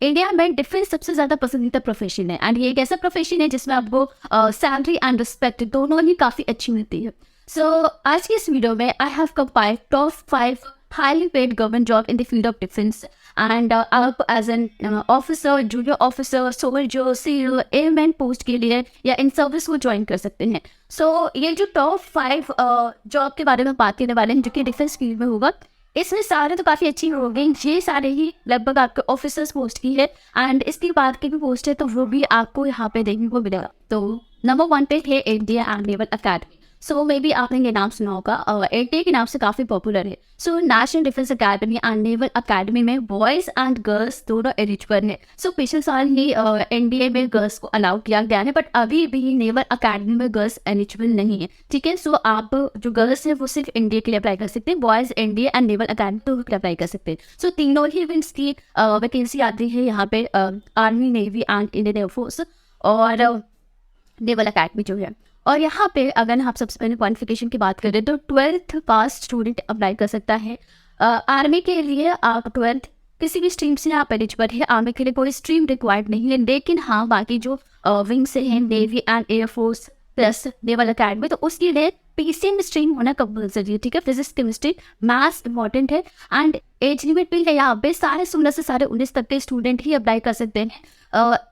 India में defence सबसे ज़्यादा पसंदीदा प्रोफेशन है एंड ये एक ऐसा प्रोफेशन है जिसमें आपको सैलरी एंड रिस्पेक्ट दोनों ही काफ़ी अच्छी मिलती है। सो आज की इस वीडियो में I have compiled top 5 highly paid government job in the field of defense and आप as an officer, junior officer, soldier, sailor, airman post के लिए या इन सर्विस को ज्वाइन कर सकते हैं। सो ये जो टॉप 5 जॉब के बारे में बात करने वाले हैं जो कि डिफेंस फील्ड में होगा, इसमें सारे तो काफ़ी अच्छी हो गई, ये सारे ही लगभग आपके ऑफिसर्स पोस्ट की है एंड इसके बाद की भी पोस्ट है तो वो भी आपको यहाँ पे देखने को मिलेगा। तो नंबर 1 पे है India and naval academy. So may be आपने ये नाम सुना होगा, एनडीए के नाम से काफ़ी पॉपुलर है। So national defence academy and naval academy में बॉयज़ एंड गर्ल्स दोनों एलिजिबल हैं। सो पिछले साल ही एनडीए में गर्ल्स को अलाउ किया गया है, बट अभी भी नेवल अकेडमी में गर्ल्स एलिजिबल नहीं है, ठीक है। सो आप जो गर्ल्स हैं वो सिर्फ एनडीए के लिए अप्लाई कर सकते हैं, boys NDA and naval academy दोनों के लिए अप्लाई कर सकते हैं। सो तीनों ही विंग्स की वैकेंसी आती है यहाँ पे, army, navy and Indian air force और नेवल अकेडमी जो है। और यहाँ पे अगर आप सबसे पहले क्वालिफिकेशन की बात करें तो 12th पास स्टूडेंट अप्लाई कर सकता है। आर्मी के लिए आप 12th किसी भी स्ट्रीम से आप एलिजिबल है, आर्मी के लिए कोई स्ट्रीम रिक्वायर्ड नहीं है, लेकिन हाँ बाकी जो विंग से हैं, navy and air force plus naval academy, तो उसके लिए पीसीएम स्ट्रीम होना कंपल्सरी है, ठीक है। फिजिक्स, केमिस्ट्री, मैथ्स इंपॉर्टेंट है एंड एज लिमिट भी है यहाँ पे, सारे 16 से सारे 19 तक के स्टूडेंट ही अप्लाई कर सकते हैं।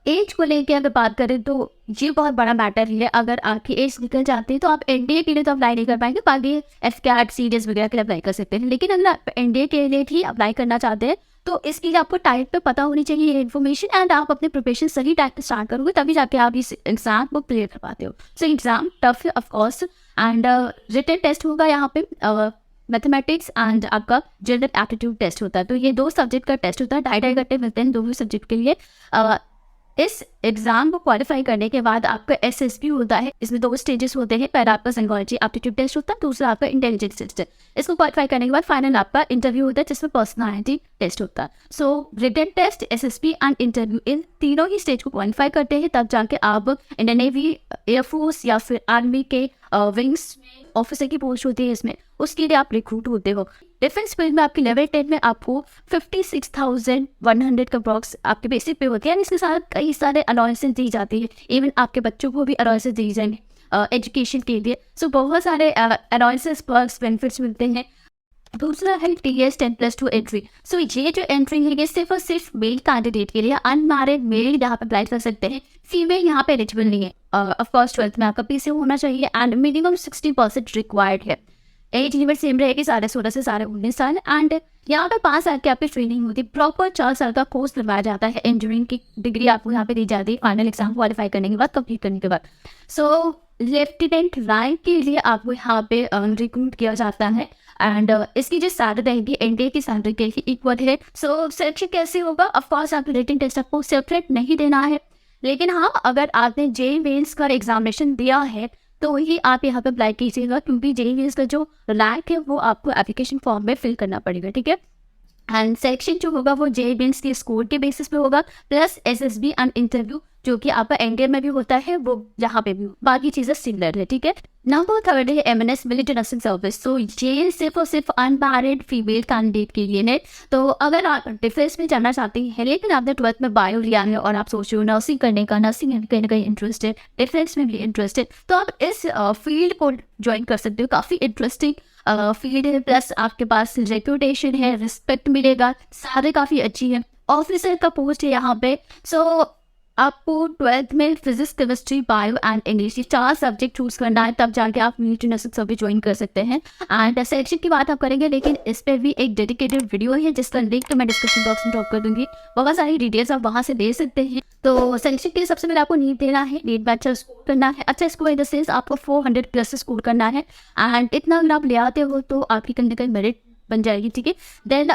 एज को लेकर अगर बात करें तो ये बहुत बड़ा मैटर है, अगर आपकी एज निकल जाती है तो आप एनडीए के लिए तो अप्लाई नहीं कर पाएंगे, बाकी एफकैट, सीडीएस वगैरह के लिए अप्लाई कर सकते हैं। लेकिन अगर आप एनडीए के लिए ही अप्लाई करना चाहते हैं तो इसके लिए आपको टाइम पे पता होनी चाहिए ये इन्फॉर्मेशन एंड आप अपने प्रिपरेशन सही टाइम पे स्टार्ट करोगे तभी जाके आप इस एग्जाम को क्लियर कर पाते हो। सो एग्जाम टफ है ऑफकोर्स एंड रिटन टेस्ट होगा यहाँ पे, मैथमेटिक्स एंड आपका जनरल एप्टीट्यूड टेस्ट होता है। तो ये 2 सब्जेक्ट का टेस्ट होता है, 2.5 घंटे मिलते हैं दोनों सब्जेक्ट के लिए। इस एग्जाम को क्वालिफाई करने के बाद आपका एसएसबी होता है, इसमें 2 स्टेजेस होते हैं, पहला आपका साइकोलॉजी एप्टीट्यूड टेस्ट होता है, दूसरा आपका इंटेलिजेंस टेस्ट है। इसको क्वालिफाई करने के बाद फाइनल आपका इंटरव्यू होता है जिसमें पर्सनालिटी टेस्ट होता है। So written test, SSB and interview, इन तीनों ही स्टेज को क्वालिफाई करते हैं तब जाके आप इंडियन नेवी, एयरफोर्स या फिर आर्मी के विंग्स में ऑफिसर की पोस्ट होती है, इसमें उसके लिए आप रिक्रूट होते हो। डिफेंस फील्ड में आपकी लेवल 10 में आपको 56,100 का अप्रॉक्स आपके बेसिक पे होती है एंड इसके साथ कई सारे अलाउंसेस दी जाती है, इवन आपके बच्चों को भी अलाउंसेस दी जाएंगे एजुकेशन के लिए। सो बहुत सारे अलाउंसेस, पर्क्स, बेनिफिट्स मिलते हैं। दूसरा है TS 10+2 एंट्री। सो ये जो एंट्री है ये सिर्फ और सिर्फ मेल कैंडिडेट के लिए, अनमैरिड मेल यहाँ पे अप्लाई कर सकते हैं, फीमेल यहाँ पे एलिजिबल नहीं है। ऑफकोर्स 12th में आपका पीसी होना चाहिए एंड मिनिमम 60% रिक्वायर्ड है। एज लिमिट सेम रहेगी, साढ़े 16 से साढ़े 19 साल एंड यहाँ पे 5 साल की आपकी ट्रेनिंग होती है, प्रॉपर 4 साल का कोर्स करवाया जाता है, इंजीनियरिंग की डिग्री आपको यहाँ पे दी जाती है फाइनल एग्जाम क्वालिफाई करने के बाद, कंप्लीट करने के बाद। सो लेफ्टिनेंट रैंक के लिए आपको यहाँ पे रिक्रूट किया जाता है एंड इसकी जो सैलरी रहेगी एनडीए की सैलरी के ही इक्वल है। सो सिलेक्शन कैसे होगा, ऑफकोर्स आप रिटन टेस्ट आपको सेपरेट नहीं देना है, लेकिन हाँ अगर आपने जेईई मेंस का एग्जामिनेशन दिया है तो ही आप यहाँ पे अप्लाई कीजिएगा, क्योंकि जेईई मेंस का जो रैंक है वो आपको एप्लीकेशन फॉर्म में फिल करना पड़ेगा, ठीक है। एंड सेक्शन जो होगा वो जेईई मेंस के स्कोर के बेसिस पे होगा, प्लस एसएसबी एंड इंटरव्यू जो कि आपका एनडीए में भी होता है वो यहाँ पे भी, बाकी चीज़ें सिमिलर है, ठीक है। नंबर 3 है एमएनएस, मिलिट्री नर्सिंग सर्विस। तो ये सिर्फ और सिर्फ अनमैरिड फीमेल कैंडिडेट के लिए है। तो अगर आप डिफेंस में जाना चाहते हैं लेकिन आपने 12th में बायो लिया है और आप सोच रहे हो नर्सिंग करने का, नर्सिंग में कहीं ना कहीं इंटरेस्ट है, डिफेंस में भी इंटरेस्ट है, तो आप इस फील्ड को ज्वाइन कर सकते हो। काफ़ी इंटरेस्टिंग फील्ड है, प्लस आपके पास रेप्यूटेशन है, रिस्पेक्ट मिलेगा, सारे काफ़ी अच्छी है। ऑफिसर का पोस्ट है यहाँ पे। सो आपको 12th में physics, chemistry, bio and English ये 4 सब्जेक्ट चूज करना है, तब जाके आप मिलिट्री नर्सिंग सर्विस ज्वाइन कर सकते हैं। एंड सेलेक्शन की बात आप करेंगे, लेकिन इस पर भी एक डेडिकेटेड वीडियो है जिसका लिंक तो मैं डिस्क्रिप्शन बॉक्स में ड्रॉप कर दूंगी, बहुत सारी डिटेल्स आप वहाँ से ले सकते हैं। तो सेलेक्शन के लिए सबसे पहले आपको नीट देना है, नीट में अच्छा स्कोर करना है, अच्छा स्कोर इन द सेंस आपको 400+ स्कोर करना है एंड इतना अगर आप ले आते हो तो आपकी कहीं ना कहीं मेरिट बन जाएगी, ठीक है। देन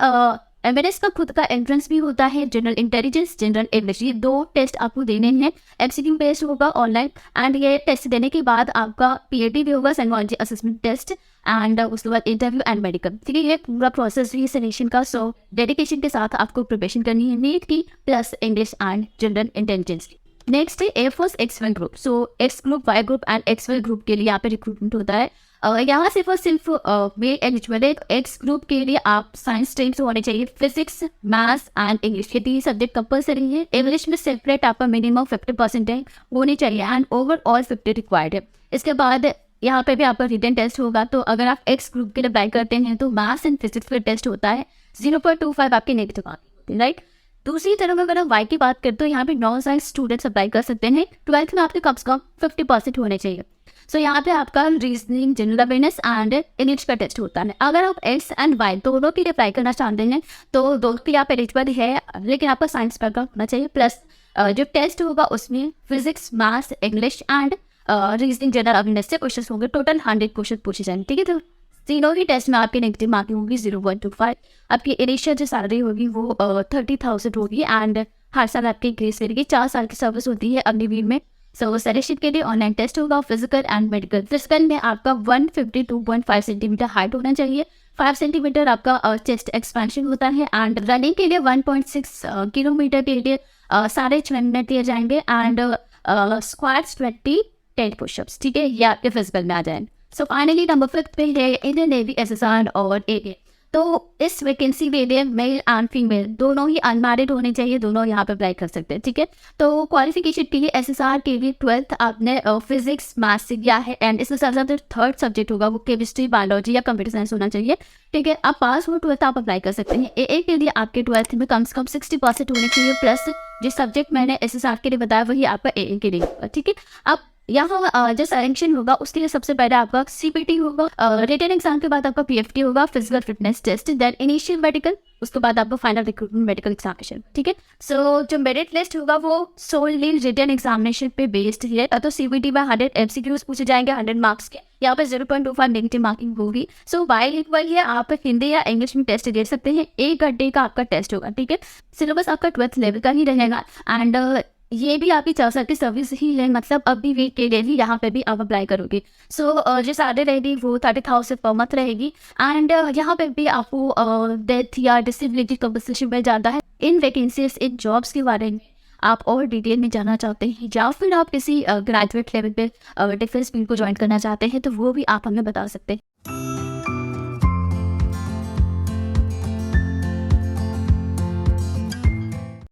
एमएनएस का खुद का एंट्रेंस भी होता है, जनरल इंटेलिजेंस, जनरल इंग्लिश, ये 2 टेस्ट आपको देने हैं, एमसीक्यू बेस्ड होगा ऑनलाइन एंड ये टेस्ट देने के बाद आपका पीएटी भी होगा, साइकोलॉजी असेसमेंट टेस्ट एंड उसके बाद इंटरव्यू एंड मेडिकल, ठीक है। ये पूरा प्रोसेस है सिलेक्शन का। सो डेडिकेशन के साथ आपको प्रिपरेशन करनी है नीट की, plus English and general intelligence की। नेक्स्ट है air force X1 group. So X group, Y group and X1 group के लिए यहाँ पे रिक्रूटमेंट होता है। यहाँ सिर्फ और सिर्फ मेल एलिजिबल है। एक्स ग्रुप के लिए आप साइंस स्ट्रीम से होने चाहिए। फिजिक्स, मैथ्स एंड इंग्लिश, ये 3 सब्जेक्ट कंपलसरी है। इंग्लिश में सेपरेट आपका मिनिमम 50% होनी चाहिए एंड ओवरऑल 50 रिक्वायर्ड है। इसके बाद यहाँ पे भी आपका रिटन टेस्ट होगा। तो अगर आप एक्स ग्रुप के लिए अप्लाई करते हैं तो मैथ्स एंड फिजिक्स का टेस्ट होता है, 0.25 आपके नेगेटिव आती है, राइट। दूसरी तरफ अगर हम वाई की बात करें तो यहाँ पे नॉन साइंस स्टूडेंट्स अप्लाई कर सकते हैं। 12th में आपके कम से कम 50% होने चाहिए। सो यहाँ पे आपका reasoning, general awareness and English का टेस्ट होता है। अगर आप एक्स एंड वाई दोनों के लिए अप्लाई करना चाहते हैं तो दोनों के लिए आप एलिजिबल है, लेकिन आपका साइंस बैकग्राउंड होना चाहिए। प्लस जो टेस्ट होगा उसमें physics, maths, English and reasoning, general awareness से क्वेश्चन होंगे। टोटल 100 क्वेश्चन पूछे जाएंगे, ठीक है। तो तीनों ही टेस्ट में आपकी नेगेटिव मार्किंग होगी 0.25। आपकी इनिशियल जो सैलरी होगी वो 30,000 होगी एंड हर साल आपकी इंक्रीज करेगी। 4 साल की सर्विस होती है अग्निवीर में। सो सिलेक्शन के लिए ऑनलाइन टेस्ट होगा, फिजिकल एंड मेडिकल। फिजिकल में आपका 152.5 सेंटीमीटर हाइट होना चाहिए, 5 सेंटीमीटर आपका चेस्ट एक्सपेंशन होता है एंड रनिंग के लिए 1.6 किलोमीटर के लिए 6.5 मिनट दिए जाएंगे एंड स्क्वाट्स 20, 10 पुशअप्स, ठीक है। ये आपके फिजिकल में आ जाएंगे। सो फाइनली नंबर 5 पे है इंडियन नेवी, एसएसआर और एए। तो इस वैकेंसी के लिए मेल एंड फीमेल दोनों ही अनमैरिड होने चाहिए, दोनों यहाँ पे अप्लाई कर सकते हैं, ठीक है। तो क्वालिफिकेशन के लिए एसएसआर के लिए 12th आपने फिजिक्स, मैथ्स से किया है एंड इसके साथ साथ थर्ड सब्जेक्ट होगा वो केमिस्ट्री, बायोलॉजी या कंप्यूटर साइंस होना चाहिए, ठीक है। आप पास हो 12th आप अप्लाई कर सकते हैं। एए के लिए आपके 12th में कम से कम 60% होने चाहिए, प्लस जिस सब्जेक्ट मैंने एसएसआर के लिए बताया वही आपका एए के लिए होगा, ठीक है। अब यहाँ जो सिलेक्शन होगा उसके लिए सबसे पहले आपका सीपीटी होगा, रिटन एग्जाम के बाद आपका पीएफटी होगा, physical fitness test, then initial medical, उसके बाद आपका फाइनल रिक्रूटमेंट मेडिकल एग्जामिनेशन, ठीक है। सो जो मेरिट लिस्ट होगा वो सोलली रिटन एग्जामिनेशन पे बेस्ड है। तो सीपीटी में 100 एमसीक्यूज पूछे जाएंगे 100 मार्क्स के, यहाँ पे 0.25 नेगेटिव मार्किंग होगी। सो बाइलिंगुअल है, आप हिंदी या इंग्लिश में टेस्ट दे सकते हैं। 1 घंटे का आपका टेस्ट होगा, ठीक है। सिलेबस आपका 12th लेवल का ही रहेगा एंड ये भी आपकी 4 साल की सर्विस ही है, मतलब अभी वीक के लिए भी यहाँ पे भी आप अप्लाई करोगे। सो जो सैलरी रहेगी वो 30,000 पर मंथ रहेगी एंड यहाँ पे भी आपको डेथ या डिसेबिलिटी कंपनसेशन मिल जाता है। इन वैकेंसीज, इन जॉब्स के बारे में आप और डिटेल में जानना चाहते हैं या फिर आप किसी ग्रेजुएट लेवल पे डिफेंस फील्ड को ज्वाइन करना चाहते हैं तो वो भी आप हमें बता सकते हैं।